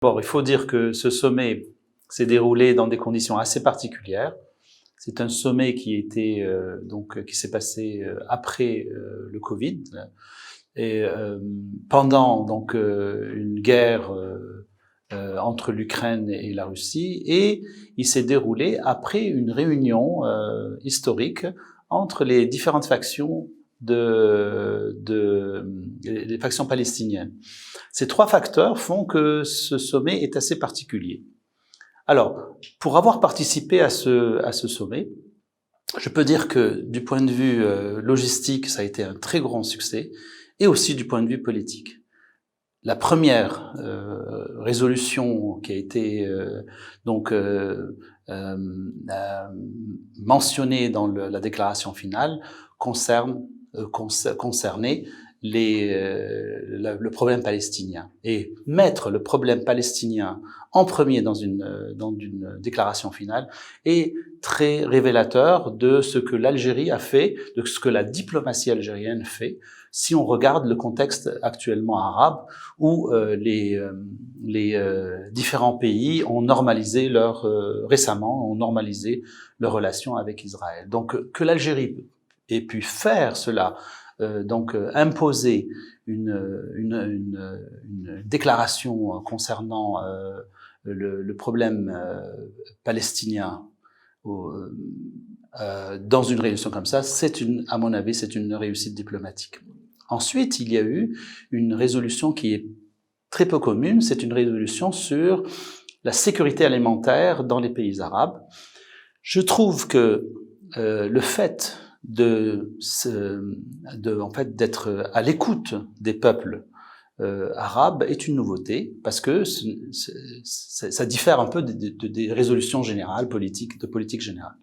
Bon, il faut dire que ce sommet s'est déroulé dans des conditions assez particulières. C'est un sommet qui était qui s'est passé après le Covid et pendant une guerre entre l'Ukraine et la Russie, et il s'est déroulé après une réunion historique entre les différentes factions les factions palestiniennes. Ces trois facteurs font que ce sommet est assez particulier. Alors, pour avoir participé à ce sommet, je peux dire que du point de vue logistique, ça a été un très grand succès, et aussi du point de vue politique. La première résolution qui a été mentionnée dans la déclaration finale concernait le problème palestinien. Et mettre le problème palestinien en premier dans une déclaration finale est très révélateur de ce que l'Algérie a fait, de ce que la diplomatie algérienne fait, si on regarde le contexte actuellement arabe, où les différents pays ont normalisé récemment ont normalisé leurs relations avec Israël. Donc que l'Algérie ait pu faire cela, imposer une déclaration concernant le problème palestinien dans une résolution comme ça, à mon avis, c'est une réussite diplomatique. Ensuite, il y a eu une résolution qui est très peu commune, c'est une résolution sur la sécurité alimentaire dans les pays arabes. Je trouve que le fait d'être à l'écoute des peuples arabes est une nouveauté, parce que ça diffère un peu des résolutions générales de politique générale.